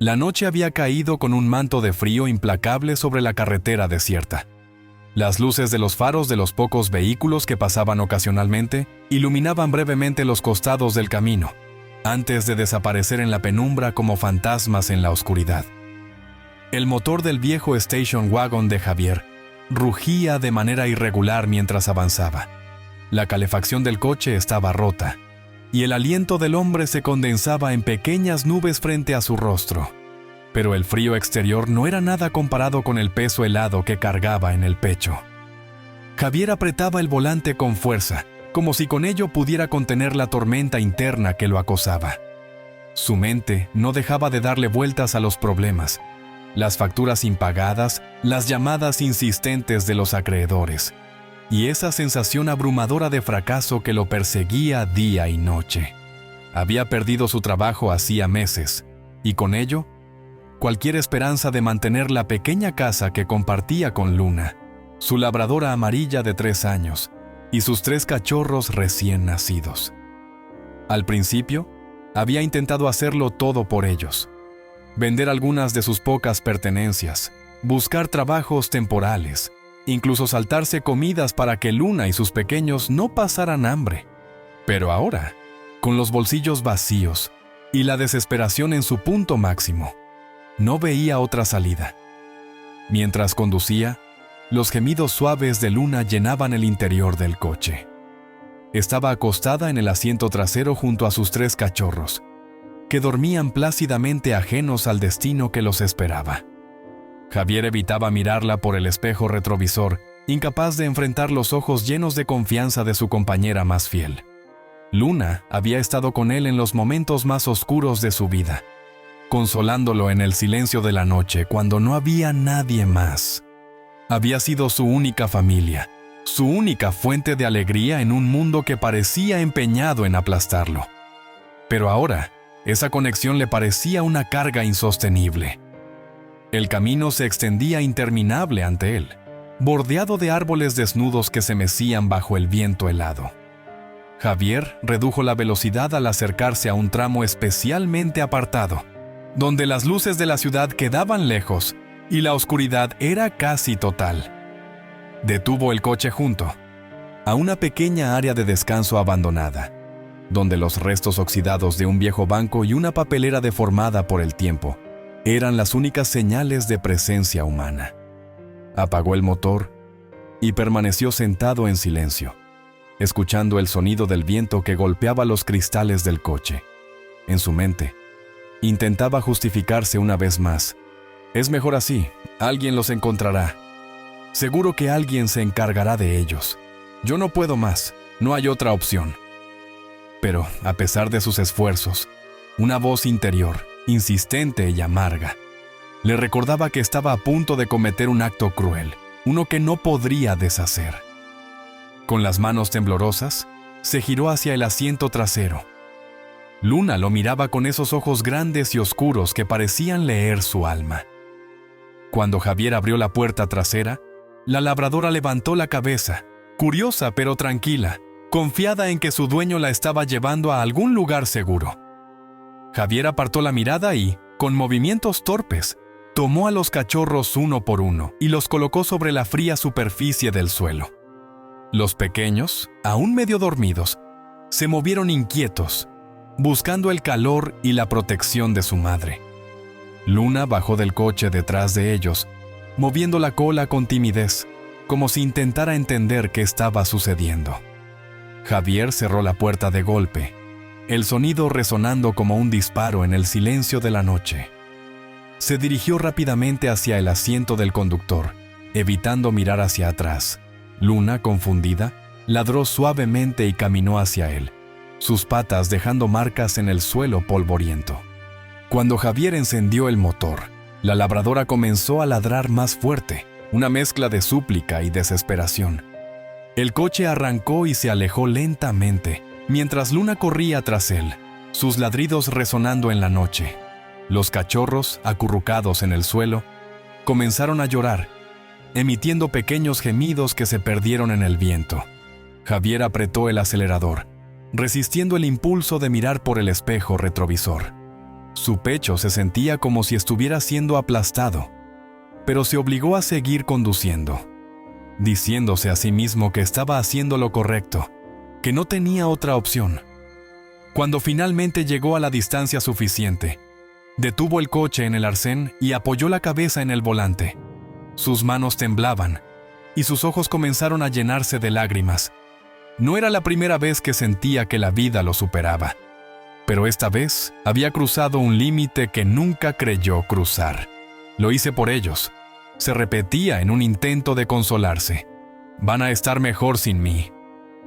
La noche había caído con un manto de frío implacable sobre la carretera desierta. Las luces de los faros de los pocos vehículos que pasaban ocasionalmente iluminaban brevemente los costados del camino, antes de desaparecer en la penumbra como fantasmas en la oscuridad. El motor del viejo station wagon de Javier rugía de manera irregular mientras avanzaba. La calefacción del coche estaba rota, y el aliento del hombre se condensaba en pequeñas nubes frente a su rostro. Pero el frío exterior no era nada comparado con el peso helado que cargaba en el pecho. Javier apretaba el volante con fuerza, como si con ello pudiera contener la tormenta interna que lo acosaba. Su mente no dejaba de darle vueltas a los problemas, las facturas impagadas, las llamadas insistentes de los acreedores, y esa sensación abrumadora de fracaso que lo perseguía día y noche. Había perdido su trabajo hacía meses, y con ello, cualquier esperanza de mantener la pequeña casa que compartía con Luna, su labradora amarilla de 3 años, y sus 3 cachorros recién nacidos. Al principio, había intentado hacerlo todo por ellos. Vender algunas de sus pocas pertenencias, buscar trabajos temporales, incluso saltarse comidas para que Luna y sus pequeños no pasaran hambre. Pero ahora, con los bolsillos vacíos y la desesperación en su punto máximo, no veía otra salida. Mientras conducía, los gemidos suaves de Luna llenaban el interior del coche. Estaba acostada en el asiento trasero junto a sus 3 cachorros, que dormían plácidamente ajenos al destino que los esperaba. Javier evitaba mirarla por el espejo retrovisor, incapaz de enfrentar los ojos llenos de confianza de su compañera más fiel. Luna había estado con él en los momentos más oscuros de su vida, consolándolo en el silencio de la noche cuando no había nadie más. Había sido su única familia, su única fuente de alegría en un mundo que parecía empeñado en aplastarlo. Pero ahora, esa conexión le parecía una carga insostenible. El camino se extendía interminable ante él, bordeado de árboles desnudos que se mecían bajo el viento helado. Javier redujo la velocidad al acercarse a un tramo especialmente apartado, donde las luces de la ciudad quedaban lejos y la oscuridad era casi total. Detuvo el coche junto a una pequeña área de descanso abandonada, donde los restos oxidados de un viejo banco y una papelera deformada por el tiempo eran las únicas señales de presencia humana. Apagó el motor y permaneció sentado en silencio, escuchando el sonido del viento que golpeaba los cristales del coche. En su mente, intentaba justificarse una vez más. Es mejor así, alguien los encontrará. Seguro que alguien se encargará de ellos. Yo no puedo más, no hay otra opción. Pero, a pesar de sus esfuerzos, una voz interior, insistente y amarga, le recordaba que estaba a punto de cometer un acto cruel, uno que no podría deshacer. Con las manos temblorosas, se giró hacia el asiento trasero. Luna lo miraba con esos ojos grandes y oscuros que parecían leer su alma. Cuando Javier abrió la puerta trasera, la labradora levantó la cabeza, curiosa pero tranquila, confiada en que su dueño la estaba llevando a algún lugar seguro. Javier apartó la mirada y, con movimientos torpes, tomó a los cachorros uno por uno y los colocó sobre la fría superficie del suelo. Los pequeños, aún medio dormidos, se movieron inquietos, buscando el calor y la protección de su madre. Luna bajó del coche detrás de ellos, moviendo la cola con timidez, como si intentara entender qué estaba sucediendo. Javier cerró la puerta de golpe, el sonido resonando como un disparo en el silencio de la noche. Se dirigió rápidamente hacia el asiento del conductor, evitando mirar hacia atrás. Luna, confundida, ladró suavemente y caminó hacia él, sus patas dejando marcas en el suelo polvoriento. Cuando Javier encendió el motor, la labradora comenzó a ladrar más fuerte, una mezcla de súplica y desesperación. El coche arrancó y se alejó lentamente, mientras Luna corría tras él, sus ladridos resonando en la noche. Los cachorros, acurrucados en el suelo, comenzaron a llorar, emitiendo pequeños gemidos que se perdieron en el viento. Javier apretó el acelerador, resistiendo el impulso de mirar por el espejo retrovisor. Su pecho se sentía como si estuviera siendo aplastado, pero se obligó a seguir conduciendo, diciéndose a sí mismo que estaba haciendo lo correcto, que no tenía otra opción. Cuando finalmente llegó a la distancia suficiente, detuvo el coche en el arcén y apoyó la cabeza en el volante. Sus manos temblaban y sus ojos comenzaron a llenarse de lágrimas. No era la primera vez que sentía que la vida lo superaba, pero esta vez había cruzado un límite que nunca creyó cruzar. Lo hice por ellos, se repetía en un intento de consolarse. Van a estar mejor sin mí.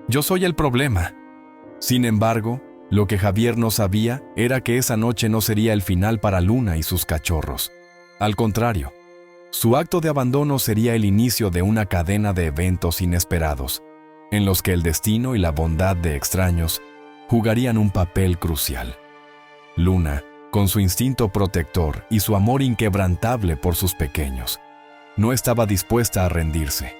Yo soy el problema. Sin embargo, lo que Javier no sabía era que esa noche no sería el final para Luna y sus cachorros. Al contrario, su acto de abandono sería el inicio de una cadena de eventos inesperados, en los que el destino y la bondad de extraños jugarían un papel crucial. Luna, con su instinto protector y su amor inquebrantable por sus pequeños, no estaba dispuesta a rendirse,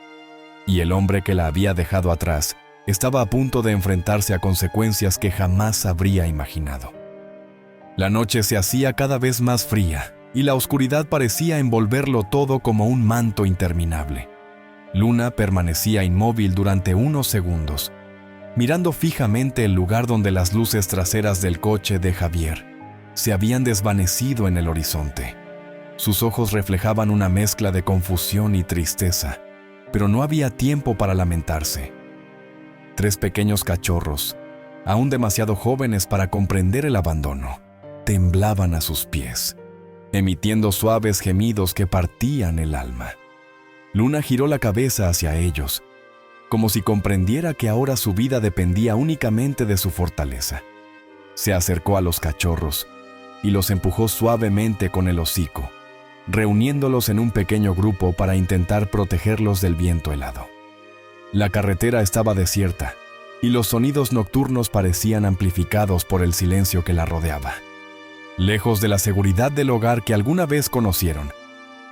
y el hombre que la había dejado atrás estaba a punto de enfrentarse a consecuencias que jamás habría imaginado. La noche se hacía cada vez más fría y la oscuridad parecía envolverlo todo como un manto interminable. Luna permanecía inmóvil durante unos segundos, mirando fijamente el lugar donde las luces traseras del coche de Javier se habían desvanecido en el horizonte. Sus ojos reflejaban una mezcla de confusión y tristeza, pero no había tiempo para lamentarse. 3 pequeños cachorros, aún demasiado jóvenes para comprender el abandono, temblaban a sus pies, emitiendo suaves gemidos que partían el alma. Luna giró la cabeza hacia ellos, como si comprendiera que ahora su vida dependía únicamente de su fortaleza. Se acercó a los cachorros y los empujó suavemente con el hocico, reuniéndolos en un pequeño grupo para intentar protegerlos del viento helado. La carretera estaba desierta y los sonidos nocturnos parecían amplificados por el silencio que la rodeaba. Lejos de la seguridad del hogar que alguna vez conocieron,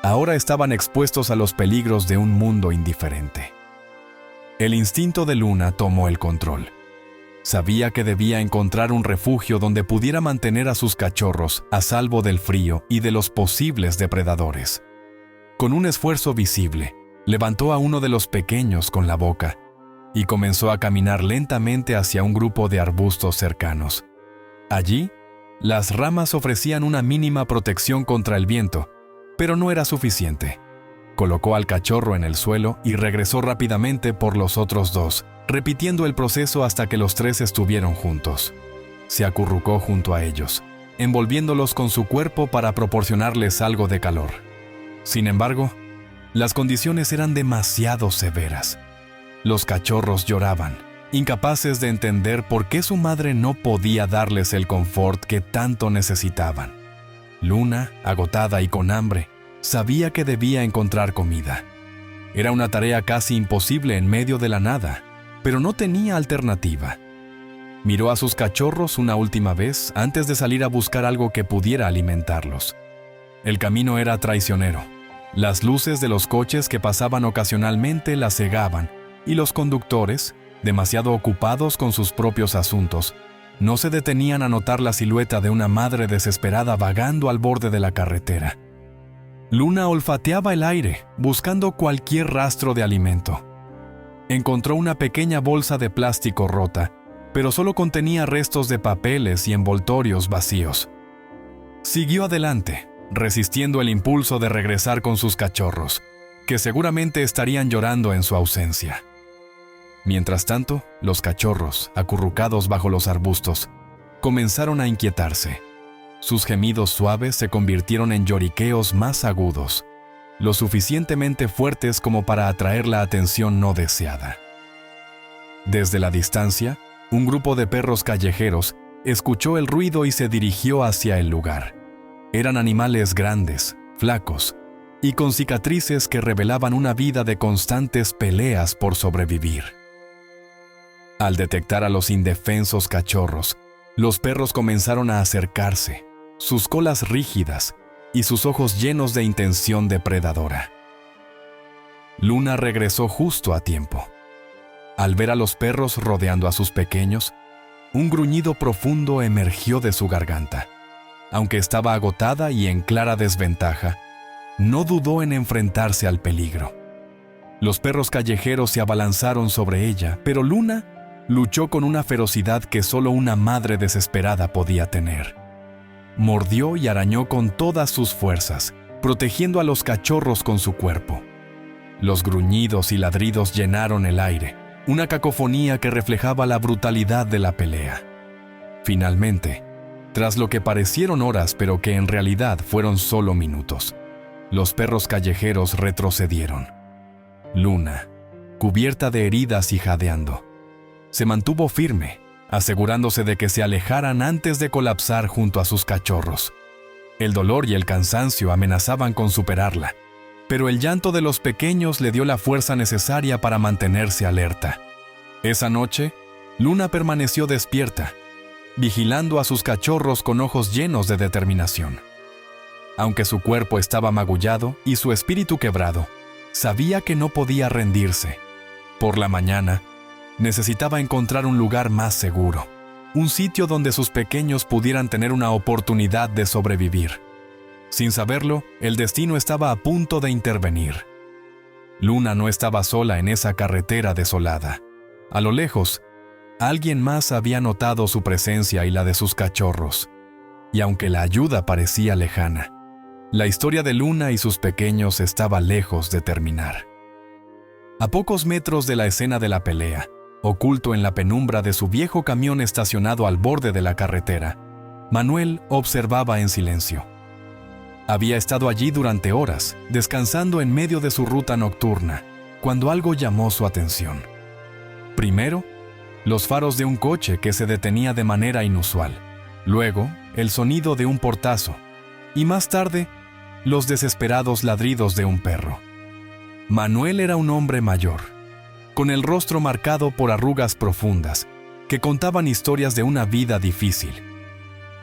ahora estaban expuestos a los peligros de un mundo indiferente. El instinto de Luna tomó el control. Sabía que debía encontrar un refugio donde pudiera mantener a sus cachorros a salvo del frío y de los posibles depredadores. Con un esfuerzo visible, levantó a uno de los pequeños con la boca y comenzó a caminar lentamente hacia un grupo de arbustos cercanos. Allí, las ramas ofrecían una mínima protección contra el viento, pero no era suficiente. Colocó al cachorro en el suelo y regresó rápidamente por los otros 2, repitiendo el proceso hasta que los 3 estuvieron juntos. Se acurrucó junto a ellos, envolviéndolos con su cuerpo para proporcionarles algo de calor. Sin embargo, las condiciones eran demasiado severas. Los cachorros lloraban, incapaces de entender por qué su madre no podía darles el confort que tanto necesitaban. Luna, agotada y con hambre, sabía que debía encontrar comida. Era una tarea casi imposible en medio de la nada, pero no tenía alternativa. Miró a sus cachorros una última vez antes de salir a buscar algo que pudiera alimentarlos. El camino era traicionero. Las luces de los coches que pasaban ocasionalmente la cegaban, y los conductores, demasiado ocupados con sus propios asuntos, no se detenían a notar la silueta de una madre desesperada vagando al borde de la carretera. Luna olfateaba el aire, buscando cualquier rastro de alimento. Encontró una pequeña bolsa de plástico rota, pero solo contenía restos de papeles y envoltorios vacíos. Siguió adelante, resistiendo el impulso de regresar con sus cachorros, que seguramente estarían llorando en su ausencia. Mientras tanto, los cachorros, acurrucados bajo los arbustos, comenzaron a inquietarse. Sus gemidos suaves se convirtieron en lloriqueos más agudos, lo suficientemente fuertes como para atraer la atención no deseada. Desde la distancia, un grupo de perros callejeros escuchó el ruido y se dirigió hacia el lugar. Eran animales grandes, flacos, y con cicatrices que revelaban una vida de constantes peleas por sobrevivir. Al detectar a los indefensos cachorros, los perros comenzaron a acercarse, sus colas rígidas y sus ojos llenos de intención depredadora. Luna regresó justo a tiempo. Al ver a los perros rodeando a sus pequeños, un gruñido profundo emergió de su garganta. Aunque estaba agotada y en clara desventaja, no dudó en enfrentarse al peligro. Los perros callejeros se abalanzaron sobre ella, pero Luna luchó con una ferocidad que solo una madre desesperada podía tener. Mordió y arañó con todas sus fuerzas, protegiendo a los cachorros con su cuerpo. Los gruñidos y ladridos llenaron el aire, una cacofonía que reflejaba la brutalidad de la pelea. Finalmente, tras lo que parecieron horas pero que en realidad fueron solo minutos, los perros callejeros retrocedieron. Luna, cubierta de heridas y jadeando, se mantuvo firme, asegurándose de que se alejaran antes de colapsar junto a sus cachorros. El dolor y el cansancio amenazaban con superarla, pero el llanto de los pequeños le dio la fuerza necesaria para mantenerse alerta. Esa noche, Luna permaneció despierta, vigilando a sus cachorros con ojos llenos de determinación. Aunque su cuerpo estaba magullado y su espíritu quebrado, sabía que no podía rendirse. Por la mañana, necesitaba encontrar un lugar más seguro, un sitio donde sus pequeños pudieran tener una oportunidad de sobrevivir. Sin saberlo, el destino estaba a punto de intervenir. Luna no estaba sola en esa carretera desolada. A lo lejos, alguien más había notado su presencia y la de sus cachorros. Y aunque la ayuda parecía lejana, la historia de Luna y sus pequeños estaba lejos de terminar. A pocos metros de la escena de la pelea, oculto en la penumbra de su viejo camión estacionado al borde de la carretera, Manuel observaba en silencio. Había estado allí durante horas, descansando en medio de su ruta nocturna, cuando algo llamó su atención. Primero, los faros de un coche que se detenía de manera inusual. Luego, el sonido de un portazo. Y más tarde, los desesperados ladridos de un perro. Manuel era un hombre mayor, con el rostro marcado por arrugas profundas, que contaban historias de una vida difícil.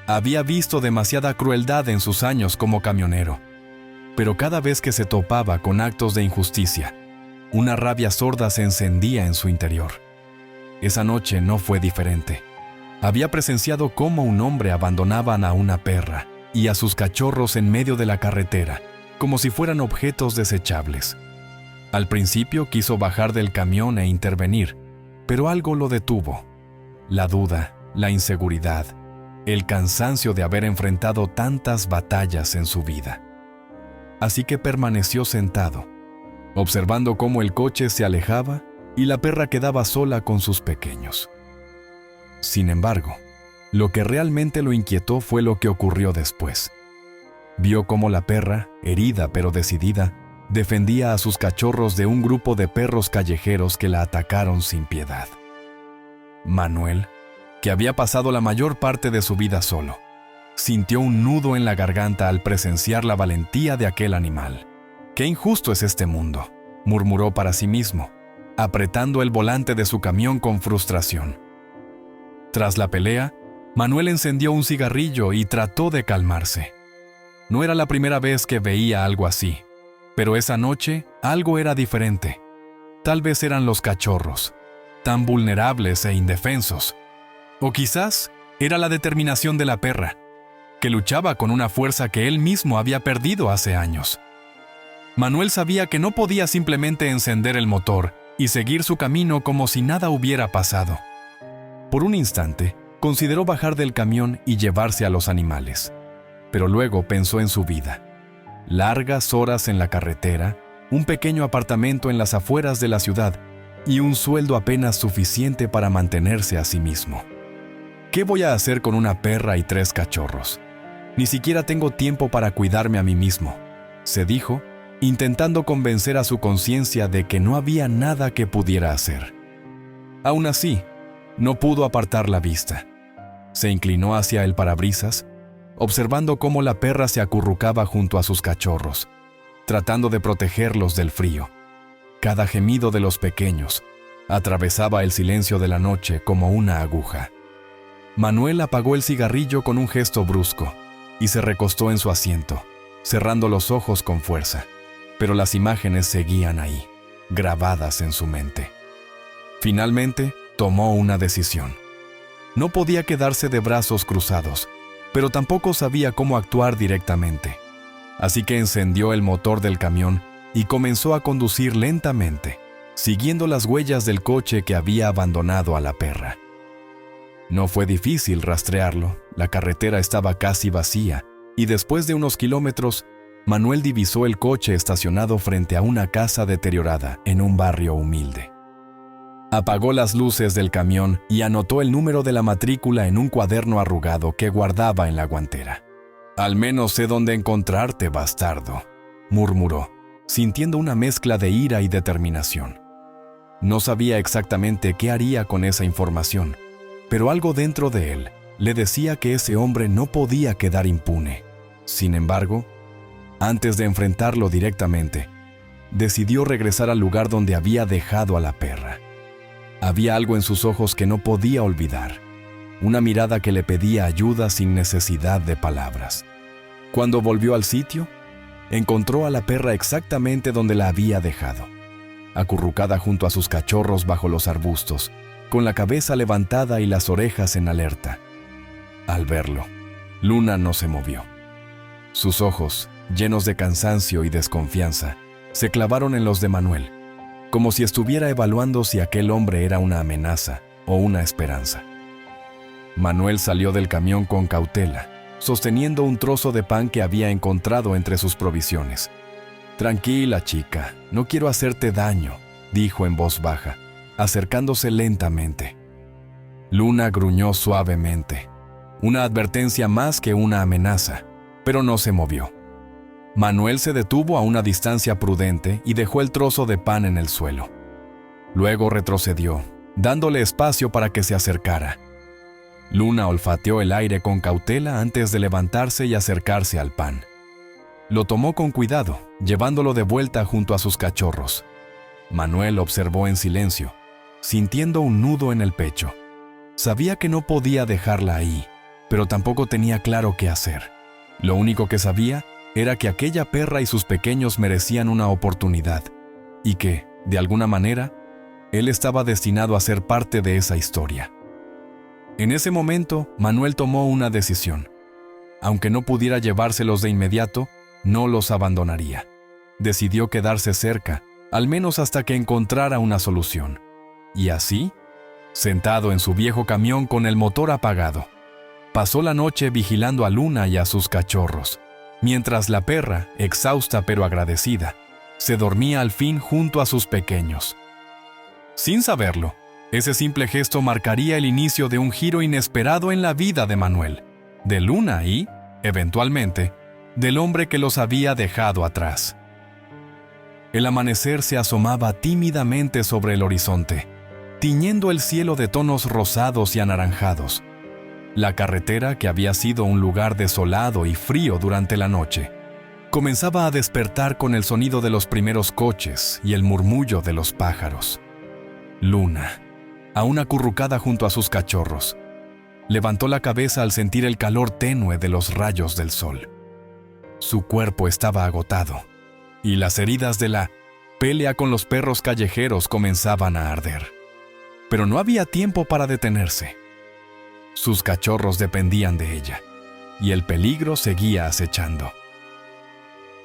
Había visto demasiada crueldad en sus años como camionero, pero cada vez que se topaba con actos de injusticia, una rabia sorda se encendía en su interior. Esa noche no fue diferente. Había presenciado cómo un hombre abandonaban a una perra y a sus cachorros en medio de la carretera, como si fueran objetos desechables. Al principio quiso bajar del camión e intervenir, pero algo lo detuvo. La duda, la inseguridad, el cansancio de haber enfrentado tantas batallas en su vida. Así que permaneció sentado, observando cómo el coche se alejaba y la perra quedaba sola con sus pequeños. Sin embargo, lo que realmente lo inquietó fue lo que ocurrió después. Vio cómo la perra, herida pero decidida, defendía a sus cachorros de un grupo de perros callejeros que la atacaron sin piedad. Manuel, que había pasado la mayor parte de su vida solo, sintió un nudo en la garganta al presenciar la valentía de aquel animal. «Qué injusto es este mundo», murmuró para sí mismo, apretando el volante de su camión con frustración. Tras la pelea, Manuel encendió un cigarrillo y trató de calmarse. No era la primera vez que veía algo así, pero esa noche algo era diferente. Tal vez eran los cachorros, tan vulnerables e indefensos. O quizás era la determinación de la perra, que luchaba con una fuerza que él mismo había perdido hace años. Manuel sabía que no podía simplemente encender el motor y seguir su camino como si nada hubiera pasado. Por un instante, consideró bajar del camión y llevarse a los animales, pero luego pensó en su vida. Largas horas en la carretera, un pequeño apartamento en las afueras de la ciudad y un sueldo apenas suficiente para mantenerse a sí mismo. ¿Qué voy a hacer con una perra y 3 cachorros? Ni siquiera tengo tiempo para cuidarme a mí mismo, se dijo, intentando convencer a su conciencia de que no había nada que pudiera hacer. Aún así, no pudo apartar la vista. Se inclinó hacia el parabrisas, observando cómo la perra se acurrucaba junto a sus cachorros, tratando de protegerlos del frío. Cada gemido de los pequeños atravesaba el silencio de la noche como una aguja. Manuel apagó el cigarrillo con un gesto brusco y se recostó en su asiento, cerrando los ojos con fuerza, pero las imágenes seguían ahí, grabadas en su mente. Finalmente, tomó una decisión. No podía quedarse de brazos cruzados, pero tampoco sabía cómo actuar directamente. Así que encendió el motor del camión y comenzó a conducir lentamente, siguiendo las huellas del coche que había abandonado a la perra. No fue difícil rastrearlo, la carretera estaba casi vacía, y después de unos kilómetros, Manuel divisó el coche estacionado frente a una casa deteriorada en un barrio humilde. Apagó las luces del camión y anotó el número de la matrícula en un cuaderno arrugado que guardaba en la guantera. «Al menos sé dónde encontrarte, bastardo», murmuró, sintiendo una mezcla de ira y determinación. No sabía exactamente qué haría con esa información, pero algo dentro de él le decía que ese hombre no podía quedar impune. Sin embargo, antes de enfrentarlo directamente, decidió regresar al lugar donde había dejado a la perra. Había algo en sus ojos que no podía olvidar, una mirada que le pedía ayuda sin necesidad de palabras. Cuando volvió al sitio, encontró a la perra exactamente donde la había dejado, acurrucada junto a sus cachorros bajo los arbustos, con la cabeza levantada y las orejas en alerta. Al verlo, Luna no se movió. Sus ojos, llenos de cansancio y desconfianza, se clavaron en los de Manuel, como si estuviera evaluando si aquel hombre era una amenaza o una esperanza. Manuel salió del camión con cautela, sosteniendo un trozo de pan que había encontrado entre sus provisiones. «Tranquila, chica, no quiero hacerte daño», dijo en voz baja, acercándose lentamente. Luna gruñó suavemente, una advertencia más que una amenaza, pero no se movió. Manuel se detuvo a una distancia prudente y dejó el trozo de pan en el suelo. Luego retrocedió, dándole espacio para que se acercara. Luna olfateó el aire con cautela antes de levantarse y acercarse al pan. Lo tomó con cuidado, llevándolo de vuelta junto a sus cachorros. Manuel observó en silencio, sintiendo un nudo en el pecho. Sabía que no podía dejarla ahí, pero tampoco tenía claro qué hacer. Lo único que sabía era que aquella perra y sus pequeños merecían una oportunidad, y que, de alguna manera, él estaba destinado a ser parte de esa historia. En ese momento, Manuel tomó una decisión. Aunque no pudiera llevárselos de inmediato, no los abandonaría. Decidió quedarse cerca, al menos hasta que encontrara una solución. Y así, sentado en su viejo camión con el motor apagado, pasó la noche vigilando a Luna y a sus cachorros, mientras la perra, exhausta pero agradecida, se dormía al fin junto a sus pequeños. Sin saberlo, ese simple gesto marcaría el inicio de un giro inesperado en la vida de Manuel, de Luna y, eventualmente, del hombre que los había dejado atrás. El amanecer se asomaba tímidamente sobre el horizonte, tiñendo el cielo de tonos rosados y anaranjados. La carretera, que había sido un lugar desolado y frío durante la noche, comenzaba a despertar con el sonido de los primeros coches y el murmullo de los pájaros. Luna, aún acurrucada junto a sus cachorros, levantó la cabeza al sentir el calor tenue de los rayos del sol. Su cuerpo estaba agotado, y las heridas de la pelea con los perros callejeros comenzaban a arder. Pero no había tiempo para detenerse. Sus cachorros dependían de ella, y el peligro seguía acechando.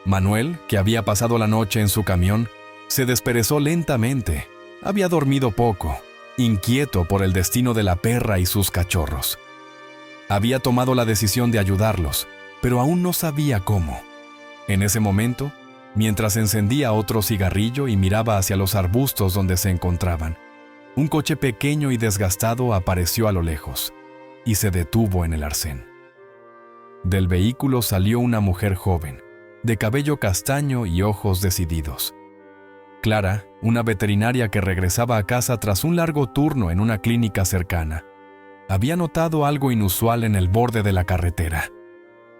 Manuel, que había pasado la noche en su camión, se desperezó lentamente. Había dormido poco, inquieto por el destino de la perra y sus cachorros. Había tomado la decisión de ayudarlos, pero aún no sabía cómo. En ese momento, mientras encendía otro cigarrillo y miraba hacia los arbustos donde se encontraban, un coche pequeño y desgastado apareció a lo lejos y se detuvo en el arcén. Del vehículo salió una mujer joven, de cabello castaño y ojos decididos. Clara, una veterinaria que regresaba a casa tras un largo turno en una clínica cercana, había notado algo inusual en el borde de la carretera.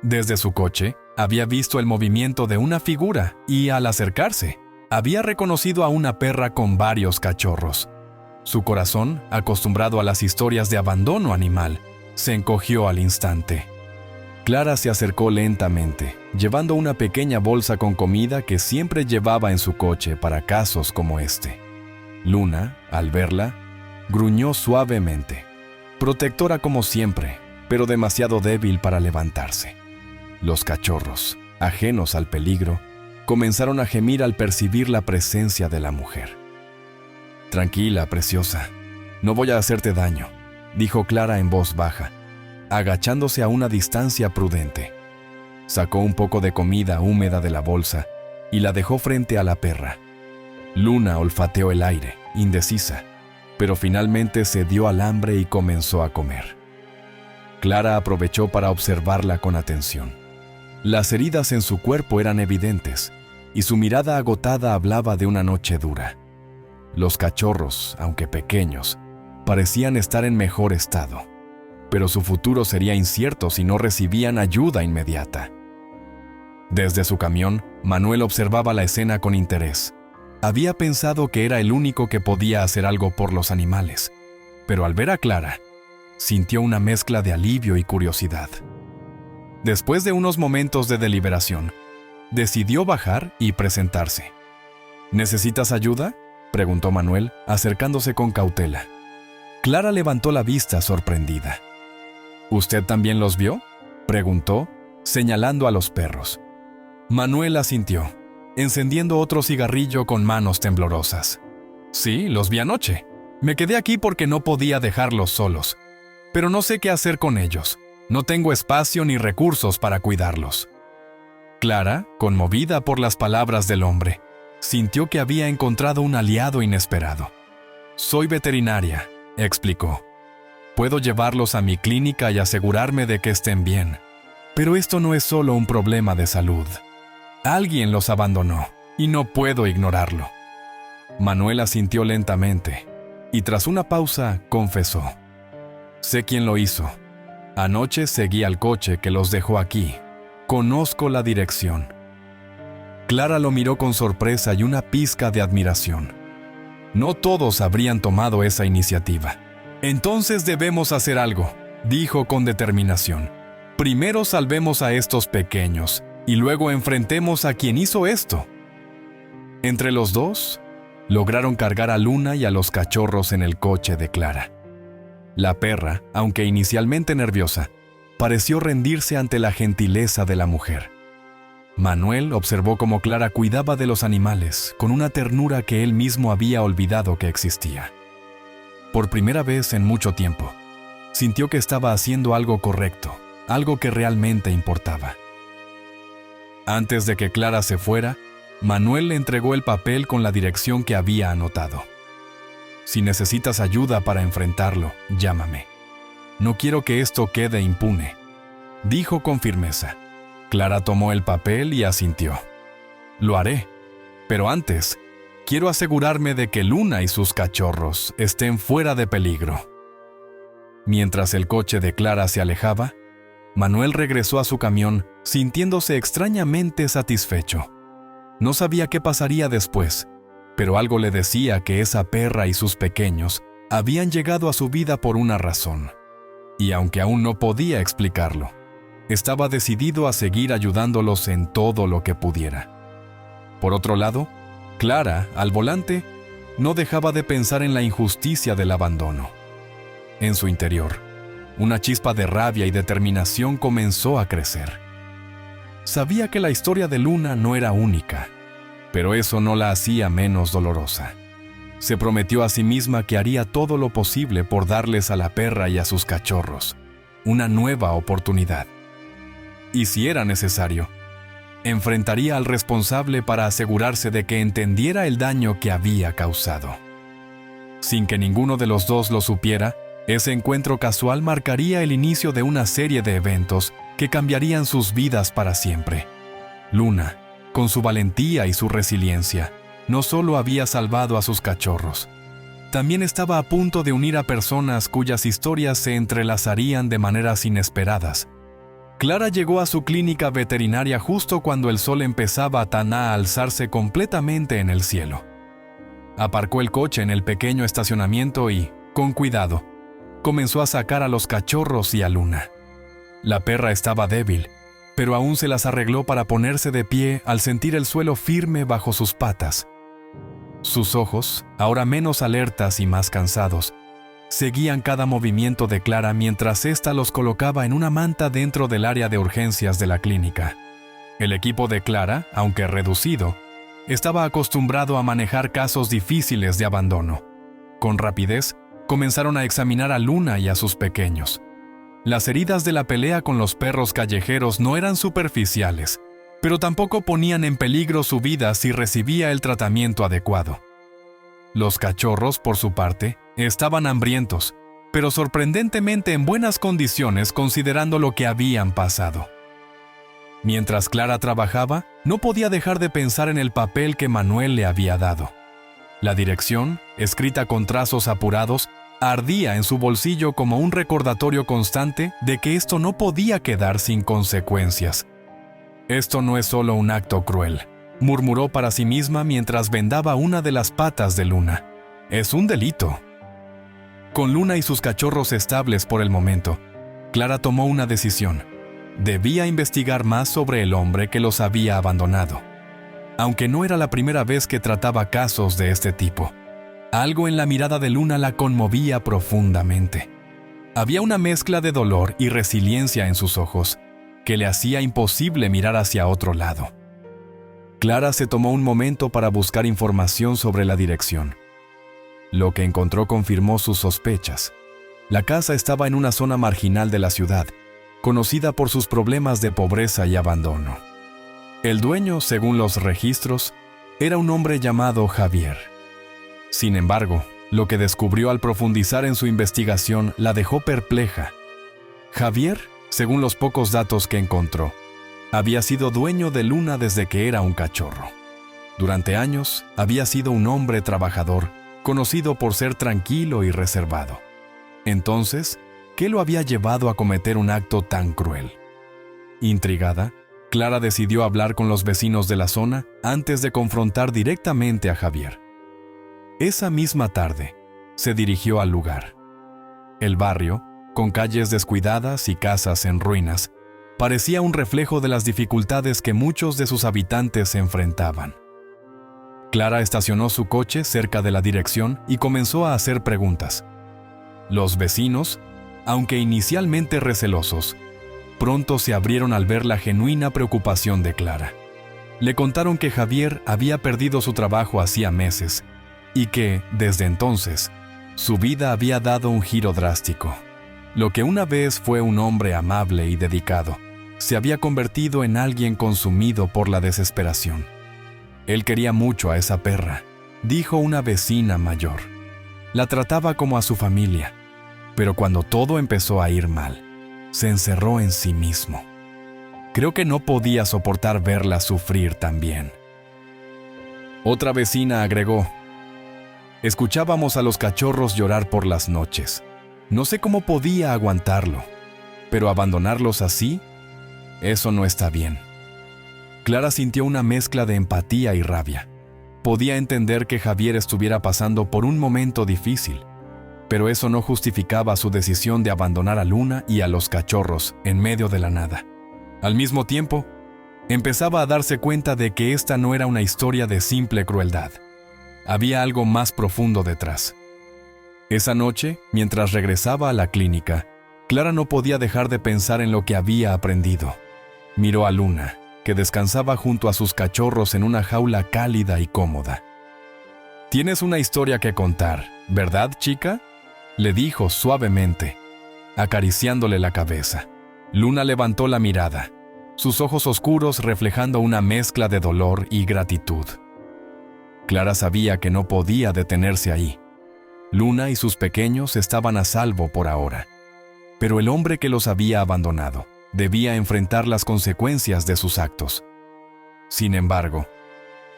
Desde su coche, había visto el movimiento de una figura y, al acercarse, había reconocido a una perra con varios cachorros. Su corazón, acostumbrado a las historias de abandono animal, se encogió al instante. Clara se acercó lentamente, llevando una pequeña bolsa con comida que siempre llevaba en su coche para casos como este. Luna, al verla, gruñó suavemente, protectora como siempre, pero demasiado débil para levantarse. Los cachorros, ajenos al peligro, comenzaron a gemir al percibir la presencia de la mujer. «Tranquila, preciosa, no voy a hacerte daño», dijo Clara en voz baja, agachándose a una distancia prudente. Sacó un poco de comida húmeda de la bolsa y la dejó frente a la perra. Luna olfateó el aire, indecisa, pero finalmente cedió al hambre y comenzó a comer. Clara aprovechó para observarla con atención. Las heridas en su cuerpo eran evidentes, y su mirada agotada hablaba de una noche dura. Los cachorros, aunque pequeños, parecían estar en mejor estado, pero su futuro sería incierto si no recibían ayuda inmediata. Desde su camión, Manuel observaba la escena con interés. Había pensado que era el único que podía hacer algo por los animales, pero al ver a Clara, sintió una mezcla de alivio y curiosidad. Después de unos momentos de deliberación, decidió bajar y presentarse. ¿Necesitas ayuda?, preguntó Manuel, acercándose con cautela. Clara levantó la vista sorprendida. ¿Usted también los vio?, preguntó, señalando a los perros. Manuel asintió, encendiendo otro cigarrillo con manos temblorosas. Sí, los vi anoche. Me quedé aquí porque no podía dejarlos solos. Pero no sé qué hacer con ellos. No tengo espacio ni recursos para cuidarlos. Clara, conmovida por las palabras del hombre, sintió que había encontrado un aliado inesperado. Soy veterinaria, explicó. Puedo llevarlos a mi clínica y asegurarme de que estén bien. Pero esto no es solo un problema de salud. Alguien los abandonó, y no puedo ignorarlo. Manuel asintió lentamente, y tras una pausa, confesó. Sé quién lo hizo. Anoche seguí al coche que los dejó aquí. Conozco la dirección. Clara lo miró con sorpresa y una pizca de admiración. No todos habrían tomado esa iniciativa. Entonces debemos hacer algo, dijo con determinación. Primero salvemos a estos pequeños, y luego enfrentemos a quien hizo esto. Entre los dos, lograron cargar a Luna y a los cachorros en el coche de Clara. La perra, aunque inicialmente nerviosa, pareció rendirse ante la gentileza de la mujer. Manuel observó cómo Clara cuidaba de los animales con una ternura que él mismo había olvidado que existía. Por primera vez en mucho tiempo, sintió que estaba haciendo algo correcto, algo que realmente importaba. Antes de que Clara se fuera, Manuel le entregó el papel con la dirección que había anotado. Si necesitas ayuda para enfrentarlo, llámame. No quiero que esto quede impune, dijo con firmeza. Clara tomó el papel y asintió. Lo haré, pero antes, quiero asegurarme de que Luna y sus cachorros estén fuera de peligro. Mientras el coche de Clara se alejaba, Manuel regresó a su camión sintiéndose extrañamente satisfecho. No sabía qué pasaría después, pero algo le decía que esa perra y sus pequeños habían llegado a su vida por una razón. Y aunque aún no podía explicarlo, estaba decidido a seguir ayudándolos en todo lo que pudiera. Por otro lado, Clara, al volante, no dejaba de pensar en la injusticia del abandono. En su interior, una chispa de rabia y determinación comenzó a crecer. Sabía que la historia de Luna no era única, pero eso no la hacía menos dolorosa. Se prometió a sí misma que haría todo lo posible por darles a la perra y a sus cachorros una nueva oportunidad. Y si era necesario, enfrentaría al responsable para asegurarse de que entendiera el daño que había causado. Sin que ninguno de los dos lo supiera, ese encuentro casual marcaría el inicio de una serie de eventos que cambiarían sus vidas para siempre. Luna, con su valentía y su resiliencia, no solo había salvado a sus cachorros, también estaba a punto de unir a personas cuyas historias se entrelazarían de maneras inesperadas. Clara llegó a su clínica veterinaria justo cuando el sol empezaba a alzarse completamente en el cielo. Aparcó el coche en el pequeño estacionamiento y, con cuidado, comenzó a sacar a los cachorros y a Luna. La perra estaba débil, pero aún se las arregló para ponerse de pie al sentir el suelo firme bajo sus patas. Sus ojos, ahora menos alertas y más cansados, seguían cada movimiento de Clara mientras ésta los colocaba en una manta dentro del área de urgencias de la clínica. El equipo de Clara, aunque reducido, estaba acostumbrado a manejar casos difíciles de abandono. Con rapidez, comenzaron a examinar a Luna y a sus pequeños. Las heridas de la pelea con los perros callejeros no eran superficiales, pero tampoco ponían en peligro su vida si recibía el tratamiento adecuado. Los cachorros, por su parte, estaban hambrientos, pero sorprendentemente en buenas condiciones considerando lo que habían pasado. Mientras Clara trabajaba, no podía dejar de pensar en el papel que Manuel le había dado. La dirección, escrita con trazos apurados, ardía en su bolsillo como un recordatorio constante de que esto no podía quedar sin consecuencias. «Esto no es solo un acto cruel», murmuró para sí misma mientras vendaba una de las patas de Luna. «Es un delito». Con Luna y sus cachorros estables por el momento, Clara tomó una decisión. Debía investigar más sobre el hombre que los había abandonado. Aunque no era la primera vez que trataba casos de este tipo, algo en la mirada de Luna la conmovía profundamente. Había una mezcla de dolor y resiliencia en sus ojos que le hacía imposible mirar hacia otro lado. Clara se tomó un momento para buscar información sobre la dirección. Lo que encontró confirmó sus sospechas. La casa estaba en una zona marginal de la ciudad, conocida por sus problemas de pobreza y abandono. El dueño, según los registros, era un hombre llamado Javier. Sin embargo, lo que descubrió al profundizar en su investigación la dejó perpleja. Javier, según los pocos datos que encontró, había sido dueño de Luna desde que era un cachorro. Durante años, había sido un hombre trabajador, conocido por ser tranquilo y reservado. Entonces, ¿qué lo había llevado a cometer un acto tan cruel? Intrigada, Clara decidió hablar con los vecinos de la zona antes de confrontar directamente a Javier. Esa misma tarde, se dirigió al lugar. El barrio, con calles descuidadas y casas en ruinas, parecía un reflejo de las dificultades que muchos de sus habitantes enfrentaban. Clara estacionó su coche cerca de la dirección y comenzó a hacer preguntas. Los vecinos, aunque inicialmente recelosos, pronto se abrieron al ver la genuina preocupación de Clara. Le contaron que Javier había perdido su trabajo hacía meses y que, desde entonces, su vida había dado un giro drástico. Lo que una vez fue un hombre amable y dedicado, se había convertido en alguien consumido por la desesperación. Él quería mucho a esa perra, dijo una vecina mayor. La trataba como a su familia, pero cuando todo empezó a ir mal, se encerró en sí mismo. Creo que no podía soportar verla sufrir también. Otra vecina agregó: escuchábamos a los cachorros llorar por las noches. No sé cómo podía aguantarlo, pero abandonarlos así, eso no está bien. Clara sintió una mezcla de empatía y rabia. Podía entender que Javier estuviera pasando por un momento difícil, pero eso no justificaba su decisión de abandonar a Luna y a los cachorros en medio de la nada. Al mismo tiempo, empezaba a darse cuenta de que esta no era una historia de simple crueldad. Había algo más profundo detrás. Esa noche, mientras regresaba a la clínica, Clara no podía dejar de pensar en lo que había aprendido. Miró a Luna, que descansaba junto a sus cachorros en una jaula cálida y cómoda. «Tienes una historia que contar, ¿verdad, chica?», le dijo suavemente, acariciándole la cabeza. Luna levantó la mirada, sus ojos oscuros reflejando una mezcla de dolor y gratitud. Clara sabía que no podía detenerse ahí. Luna y sus pequeños estaban a salvo por ahora, pero el hombre que los había abandonado debía enfrentar las consecuencias de sus actos. Sin embargo,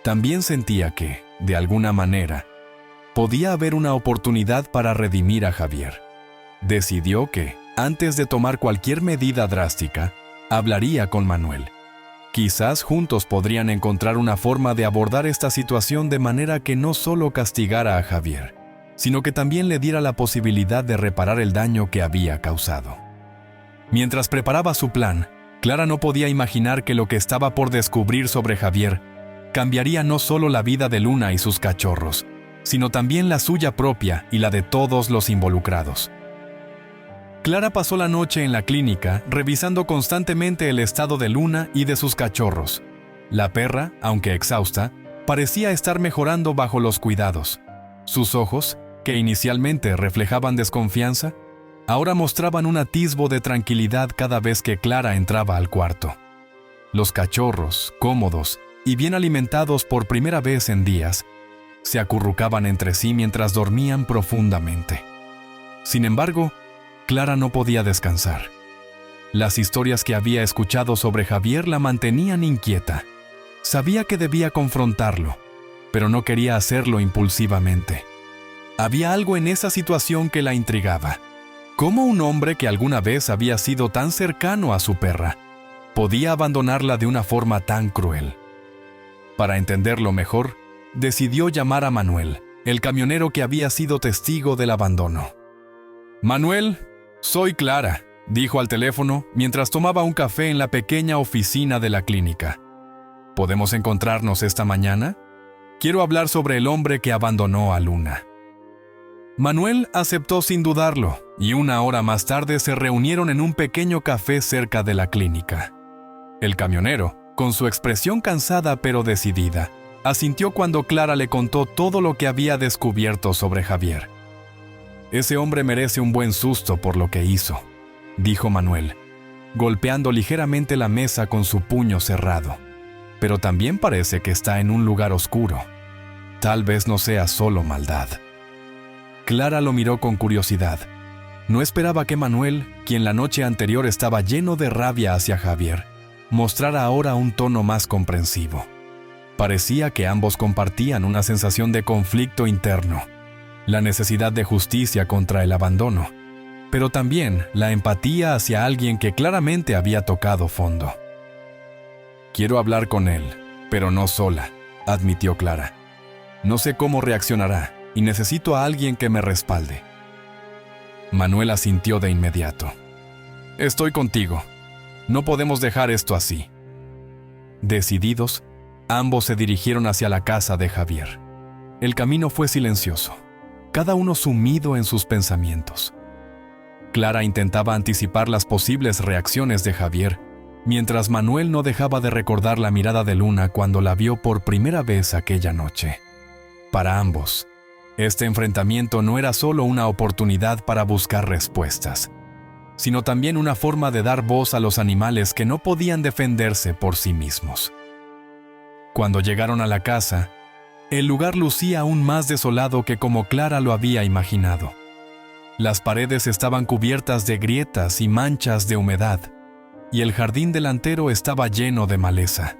también sentía que, de alguna manera, podía haber una oportunidad para redimir a Javier. Decidió que, antes de tomar cualquier medida drástica, hablaría con Manuel. Quizás juntos podrían encontrar una forma de abordar esta situación de manera que no solo castigara a Javier, sino que también le diera la posibilidad de reparar el daño que había causado. Mientras preparaba su plan, Clara no podía imaginar que lo que estaba por descubrir sobre Javier cambiaría no solo la vida de Luna y sus cachorros, sino también la suya propia y la de todos los involucrados. Clara pasó la noche en la clínica revisando constantemente el estado de Luna y de sus cachorros. La perra, aunque exhausta, parecía estar mejorando bajo los cuidados. Sus ojos, que inicialmente reflejaban desconfianza, ahora mostraban un atisbo de tranquilidad cada vez que Clara entraba al cuarto. Los cachorros, cómodos y bien alimentados por primera vez en días, se acurrucaban entre sí mientras dormían profundamente. Sin embargo, Clara no podía descansar. Las historias que había escuchado sobre Javier la mantenían inquieta. Sabía que debía confrontarlo, pero no quería hacerlo impulsivamente. Había algo en esa situación que la intrigaba. ¿Cómo un hombre que alguna vez había sido tan cercano a su perra podía abandonarla de una forma tan cruel? Para entenderlo mejor, decidió llamar a Manuel, el camionero que había sido testigo del abandono. «Manuel, soy Clara», dijo al teléfono mientras tomaba un café en la pequeña oficina de la clínica. ¿Podemos encontrarnos esta mañana? Quiero hablar sobre el hombre que abandonó a Luna. Manuel aceptó sin dudarlo, y una hora más tarde se reunieron en un pequeño café cerca de la clínica. El camionero, con su expresión cansada pero decidida, asintió cuando Clara le contó todo lo que había descubierto sobre Javier. «Ese hombre merece un buen susto por lo que hizo», dijo Manuel, golpeando ligeramente la mesa con su puño cerrado. «Pero también parece que está en un lugar oscuro. Tal vez no sea solo maldad». Clara lo miró con curiosidad. No esperaba que Manuel, quien la noche anterior estaba lleno de rabia hacia Javier, mostrara ahora un tono más comprensivo. Parecía que ambos compartían una sensación de conflicto interno, la necesidad de justicia contra el abandono, pero también la empatía hacia alguien que claramente había tocado fondo. «Quiero hablar con él, pero no sola», admitió Clara. «No sé cómo reaccionará y necesito a alguien que me respalde». Manuel asintió de inmediato. «Estoy contigo. No podemos dejar esto así». Decididos, ambos se dirigieron hacia la casa de Javier. El camino fue silencioso, cada uno sumido en sus pensamientos. Clara intentaba anticipar las posibles reacciones de Javier, mientras Manuel no dejaba de recordar la mirada de Luna cuando la vio por primera vez aquella noche. Para ambos, este enfrentamiento no era solo una oportunidad para buscar respuestas, sino también una forma de dar voz a los animales que no podían defenderse por sí mismos. Cuando llegaron a la casa, el lugar lucía aún más desolado que como Clara lo había imaginado. Las paredes estaban cubiertas de grietas y manchas de humedad, y el jardín delantero estaba lleno de maleza.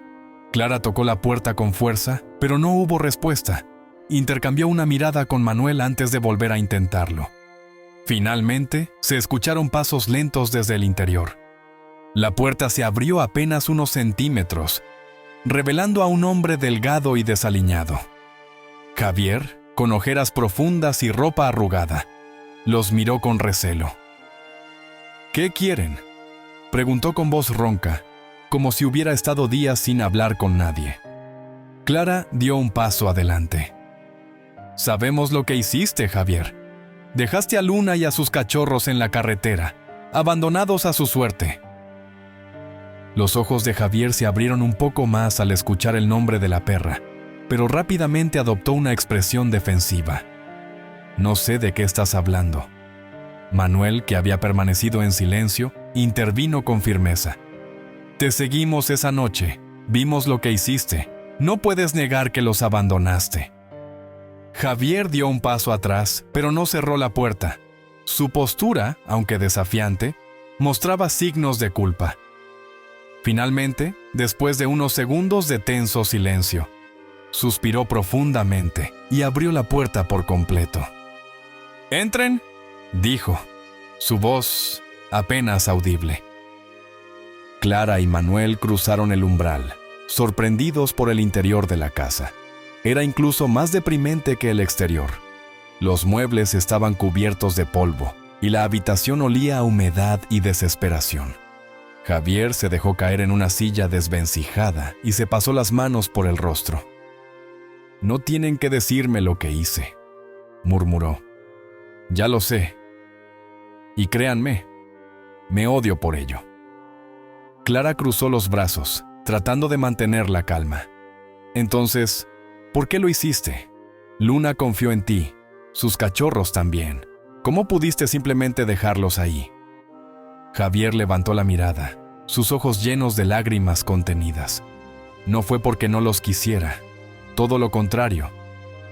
Clara tocó la puerta con fuerza, pero no hubo respuesta. Intercambió una mirada con Manuel antes de volver a intentarlo. Finalmente, se escucharon pasos lentos desde el interior. La puerta se abrió apenas unos centímetros, revelando a un hombre delgado y desaliñado. Javier, con ojeras profundas y ropa arrugada, los miró con recelo. «¿Qué quieren?», preguntó con voz ronca, como si hubiera estado días sin hablar con nadie. Clara dio un paso adelante. «Sabemos lo que hiciste, Javier. Dejaste a Luna y a sus cachorros en la carretera, abandonados a su suerte». Los ojos de Javier se abrieron un poco más al escuchar el nombre de la perra, pero rápidamente adoptó una expresión defensiva. «No sé de qué estás hablando». Manuel, que había permanecido en silencio, intervino con firmeza. «Te seguimos esa noche, vimos lo que hiciste. No puedes negar que los abandonaste». Javier dio un paso atrás, pero no cerró la puerta. Su postura, aunque desafiante, mostraba signos de culpa. Finalmente, después de unos segundos de tenso silencio, suspiró profundamente y abrió la puerta por completo. «Entren», dijo, su voz apenas audible. Clara y Manuel cruzaron el umbral, sorprendidos por el interior de la casa. Era incluso más deprimente que el exterior. Los muebles estaban cubiertos de polvo y la habitación olía a humedad y desesperación. Javier se dejó caer en una silla desvencijada y se pasó las manos por el rostro. No tienen que decirme lo que hice, murmuró. Ya lo sé. Y créanme, me odio por ello. Clara cruzó los brazos, tratando de mantener la calma. Entonces, ¿por qué lo hiciste? Luna confió en ti, sus cachorros también. ¿Cómo pudiste simplemente dejarlos ahí? Javier levantó la mirada, sus ojos llenos de lágrimas contenidas. No fue porque no los quisiera, todo lo contrario,